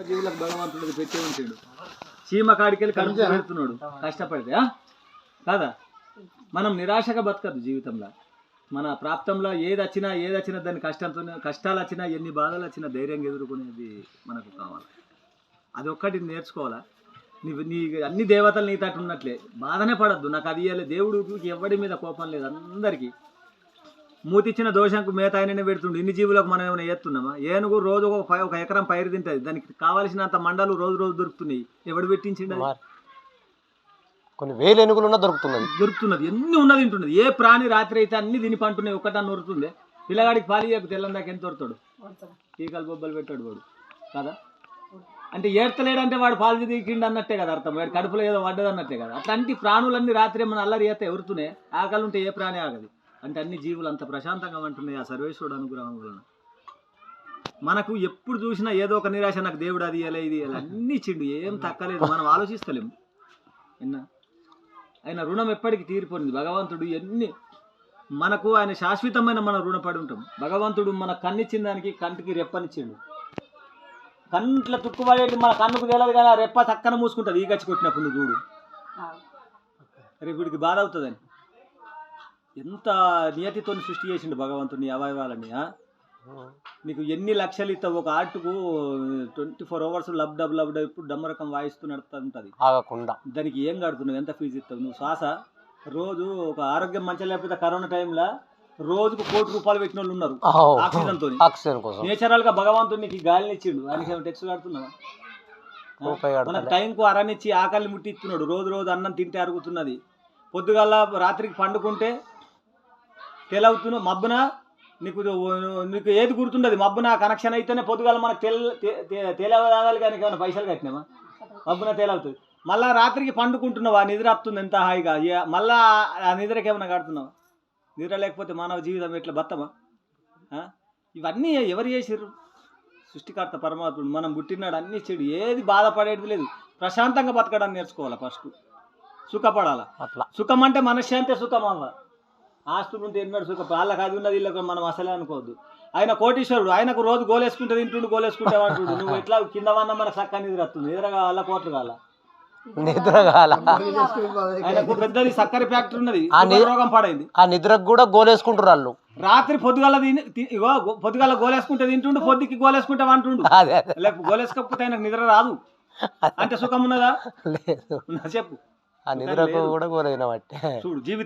జీవులకు భగవంతుడికి పెట్టే ఉంటాడు. చీమ కాడికెళ్ళి కడుపు పెడుతున్నాడు కష్టపడితే కాదా. మనం నిరాశగా బతకద్దు జీవితంలో. మన ప్రాప్తంలో ఏది వచ్చినా దాని కష్టాలు వచ్చినా ఎన్ని బాధలు వచ్చినా ధైర్యంగా ఎదుర్కొనేది మనకు కావాలి. అది ఒక్కటి నేర్చుకోవాలా. నీ అన్ని దేవతలు నీ తట్టు ఉన్నట్లే బాధనే పడద్దు. నాకు అది ఇవ్వలే దేవుడికి ఎవడి మీద కోపం లేదు. అందరికీ మూతిచ్చిన దోషంకు మేత ఆయననే పెడుతుండు. ఇన్ని జీవులకు మనం ఏమైనా చేస్తున్నామా? ఏనుగు రోజు ఒక ఎకరం పైరు తింటుంది. దానికి కావాల్సినంత మండలు రోజు దొరుకుతున్నాయి. ఎవడు పెట్టించిండు? కొన్ని వేల ఏనుగులు ఉన్నా దొరుకుతున్నది. ఎన్ని ఉన్నది తింటున్నది. ఏ ప్రాణి రాత్రి అయితే అన్ని తిని పంటున్నాయి. ఒక్కటన్నా దొరుకుతుంది. పిల్లగాడికి పాలు చేయకు తెల్లం దాకా ఎంత దొరుకుతాడు? టీకాలు బొబ్బలు పెట్టాడు వాడు కదా. అంటే ఏడ్తలేడంటే వాడు పాలు దిగిండు అన్నట్టే కదా అర్థం. వాడు కడుపులో ఏదో పడ్డది అన్నట్టే కదా. అట్లాంటి ప్రాణులన్నీ రాత్రి మన అల్లరి చేస్తే ఎవరుతున్నాయి? ఆకలి ఉంటే ఏ ప్రాణి ఆగది. అంటే అన్ని జీవులు అంత ప్రశాంతంగా ఉంటున్నాయి ఆ సర్వేశ్వరుడు అనుగ్రహం వలన. మనకు ఎప్పుడు చూసినా ఏదో ఒక నిరాశ. నాకు దేవుడు అది ఇవ్వలే ఇది ఇవ్వాలి అన్ని ఇచ్చిండు. ఏం తక్కలేదు. మనం ఆలోచిస్తలేము. విన్నా ఆయన రుణం ఎప్పటికీ తీరిపోయింది భగవంతుడు. ఎన్ని మనకు ఆయన శాశ్వతమైన మనం రుణపడి ఉంటాం. భగవంతుడు మన కన్నిచ్చిన దానికి కంటికి రెప్పనిచ్చిండు. కంట్ల తుక్కుపడేది మన కన్నుకు తెలియదు కదా. రెప్ప చక్కన మూసుకుంటుంది ఈ గచ్చి కొట్టినప్పుడు నువ్వు చూడు. రేపు వీడికి బాధ అవుతుందని ఎంత నియతితో సృష్టి చేసిండు భగవంతుడిని అవయవాలని. నీకు ఎన్ని లక్షలు ఇస్తావు ఒక ఆర్టుకు 24 hours లబ్ డబ్ ఇప్పుడు డమ్మరకం వాయిస్తూ నడుస్తూ ఉంటుంది ఆగకుండా. దానికి ఏం కడుతున్నావు? ఎంత ఫీజు ఇస్తావు నువ్వు? శ్వాస రోజు ఒక ఆరోగ్యం మంచిగా లేకపోతే కరోనా టైంలో రోజుకు ₹1 కోటి పెట్టిన వాళ్ళు ఉన్నారు ఆక్సిజన్ తో. నేచురల్ గా భగవంతుడు నీకు గాలిని ఇచ్చిండు. ఆయనకి ఏమైనా టెక్స్ కడుతున్నావా? మన టైంకు అరనిచ్చి ఆకలిని ముట్టిస్తున్నాడు. రోజు అన్నం తింటే అరుగుతున్నది. పొద్దుగాల రాత్రికి పండుకుంటే తెలవుతున్నావు. మబ్బున నీకు ఏది గుర్తుండదు. మబ్బున కనెక్షన్ అయితేనే పొద్దుగాల మనకు తేలవదాలి. కానీ ఏమైనా పైసలు కట్టినామా? మబ్బున తేలవుతుంది. మళ్ళీ రాత్రికి పండుకుంటున్నావా? నిద్ర వస్తుంది ఎంత హాయిగా. మళ్ళా ఆ నిద్రకి ఏమైనా కడుతున్నావా? నిద్ర లేకపోతే మానవ జీవితం ఎట్లా బతమా? ఇవన్నీ ఎవరు చేసిర్రు? సృష్టికర్త పరమాత్ముడు. మనం పుట్టినాడు అన్ని చెడు. ఏది బాధపడేది లేదు. ప్రశాంతంగా బతకడానికి నేర్చుకోవాలి. ఫస్ట్ సుఖపడాలా. సుఖం అంటే మనశ్శాంతే సుఖం అవ్వ. ఆస్తులు ఉంటే ఎన్నడు సుఖం. వాళ్ళకి అది ఉన్నది వీళ్ళకి మనం అసలే అనుకోవద్దు. ఆయన కోటీశ్వరుడు. ఆయనకు రోజు గోలేసుకుంటే తింటుండు గోలేసుకుంటే అంటుండు. నువ్వు ఎట్లా కింద వన్నా మనకు చక్కగా నిద్ర వస్తుంది. నిద్ర కావాలా కోట్లు కావాలా? నిద్ర కావాలా? ఆయనకు పెద్దది సక్కర ఫ్యాక్టరీ ఉన్నది. రోగం పాడైంది. ఆ నిద్రకు కూడా గోలేసుకుంటారు వాళ్ళు. రాత్రి పొద్దుగాల గోలేసుకుంటే తింటుండు. పొద్దుకి గోలేసుకుంటే అంటుండు. లేకపోతే గోలేసుకోకపోతే ఆయనకు నిద్ర రాదు. అంటే సుఖం ఉన్నదా? లేదు. చెప్పు. ఆ నిద్రకు కూడా గోలేసిన బట్టే చూడు జీవితం.